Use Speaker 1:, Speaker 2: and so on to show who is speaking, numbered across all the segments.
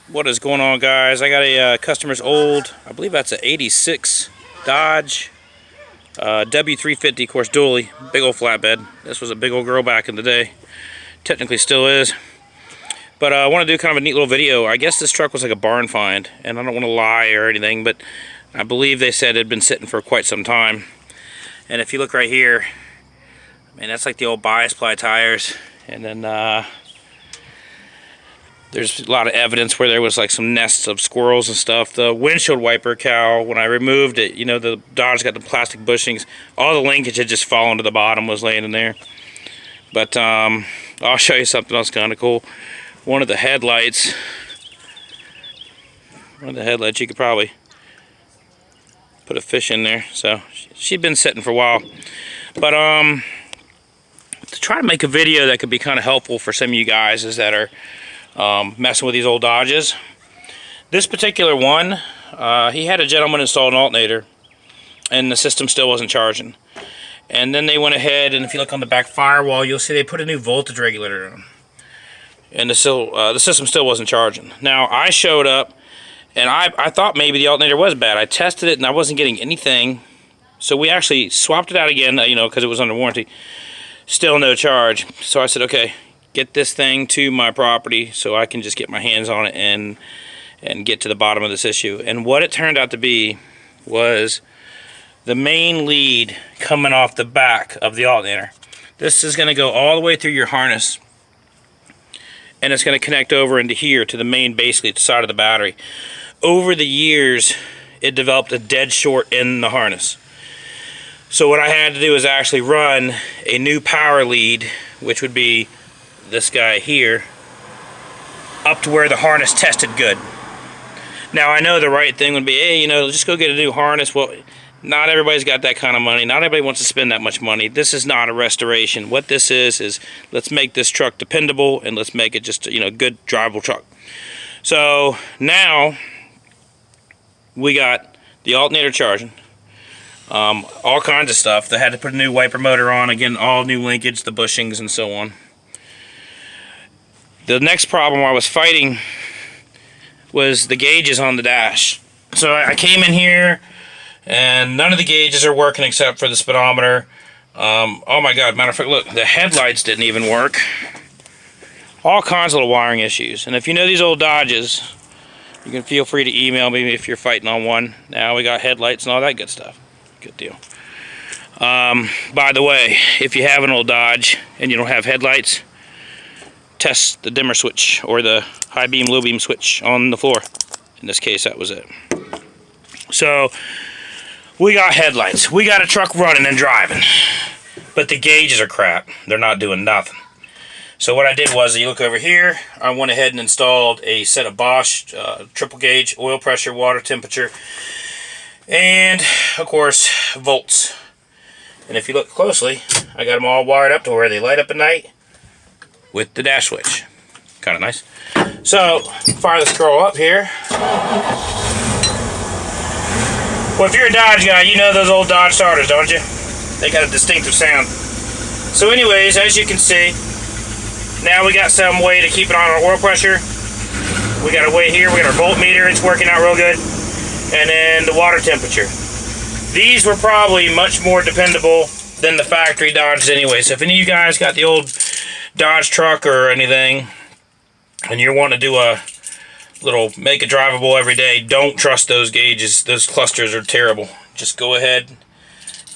Speaker 1: What is going on, guys? I got a customer's old, I believe that's an 86 Dodge W350, of course, dually, big old flatbed. This was a big old girl back in the day. Technically still is. But I want to do kind of a neat little video. I guess this truck was like a barn find, and I don't want to lie or anything, but I believe they said it had been sitting for quite some time. And if you look right here, man, that's like the old bias ply tires. And then there's a lot of evidence where there was like some nests of squirrels and stuff. The windshield wiper cowl, when I removed it, you know, the Dodge got the plastic bushings. All the linkage had just fallen to the bottom, was laying in there. But I'll show you something else kind of cool. One of the headlights, you could probably put a fish in there. So she'd been sitting for a while. But to try to make a video that could be kind of helpful for some of you guys is that are messing with these old Dodges. This particular one, he had a gentleman install an alternator, and the system still wasn't charging. And then they went ahead, and if you look on the back firewall, you'll see they put a new voltage regulator on, and the system still wasn't charging. Now I showed up, and I thought maybe the alternator was bad. I tested it, and I wasn't getting anything. So we actually swapped it out again, you know, because it was under warranty. Still no charge. So I said, okay, get this thing to my property so I can just get my hands on it and get to the bottom of this issue. And what it turned out to be was the main lead coming off the back of the alternator. This is going to go all the way through your harness, and it's going to connect over into here to the main, basically the side of the battery. Over the years, it developed a dead short in the harness. So what I had to do is actually run a new power lead, which would be this guy here, up to where the harness tested good. Now I know the right thing would be, hey, you know, just go get a new harness. Well, not everybody's got that kind of money. Not everybody wants to spend that much money. This is not a restoration. What this is let's make this truck dependable, and let's make it just, you know, a good drivable truck. So now we got the alternator charging, all kinds of stuff. They had to put a new wiper motor on, again, all new linkage, the bushings and so on. The next problem I was fighting was the gauges on the dash. So I came in here, and none of the gauges are working except for the speedometer. Oh my God, matter of fact, look, the headlights didn't even work. All kinds of little wiring issues. And if you know these old Dodges, you can feel free to email me if you're fighting on one. Now we got headlights and all that good stuff. Good deal. By the way, if you have an old Dodge and you don't have headlights, test the dimmer switch or the high beam, low beam switch on the floor. In this case, that was it. So we got headlights. We got a truck running and driving, but the gauges are crap. They're not doing nothing. So what I did was, you look over here, I went ahead and installed a set of Bosch triple gauge oil pressure, water temperature, and of course volts. And if you look closely, I got them all wired up to where they light up at night with the dash switch. Kind of nice. So, fire the scroll up here. Well, if you're a Dodge guy, you know those old Dodge starters, don't you? They got a distinctive sound. So anyways, as you can see, now we got some way to keep it on our oil pressure. We got a way here, we got our voltmeter, it's working out real good. And then the water temperature. These were probably much more dependable than the factory Dodges anyway. So if any of you guys got the old Dodge truck or anything, and you're wanting to do a little make it drivable every day, don't trust those gauges. Those clusters are terrible. Just go ahead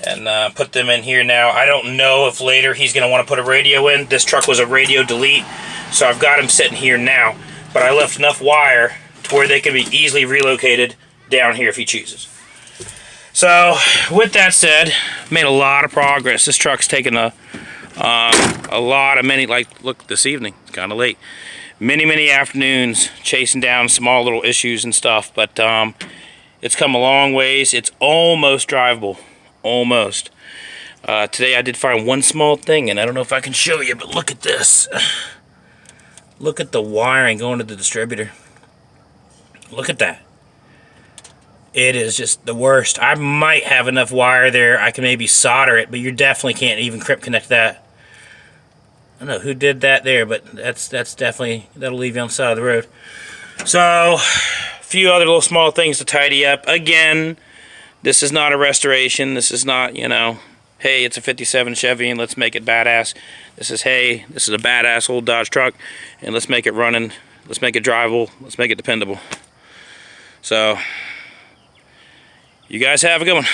Speaker 1: and put them in here now. I don't know if later he's going to want to put a radio in. This truck was a radio delete, so I've got him sitting here now. But I left enough wire to where they can be easily relocated down here if he chooses. So with that said, made a lot of progress. This truck's taken a lot of like look, this evening, it's kind of late, many afternoons chasing down small little issues and stuff, but it's come a long ways. It's almost drivable, almost. Today I did find one small thing, and I don't know if I can show you, but look at this. Look at the wiring going to the distributor. Look at that. It is just the worst. I might have enough wire there. I can maybe solder it, but you definitely can't even crimp connect that. I don't know who did that there, but that's definitely, that'll leave you on the side of the road. So, a few other little small things to tidy up. Again, this is not a restoration. This is not, you know, hey, it's a 57 Chevy and let's make it badass. This is, hey, this is a badass old Dodge truck and let's make it running. Let's make it drivable. Let's make it dependable. So, you guys have a good one.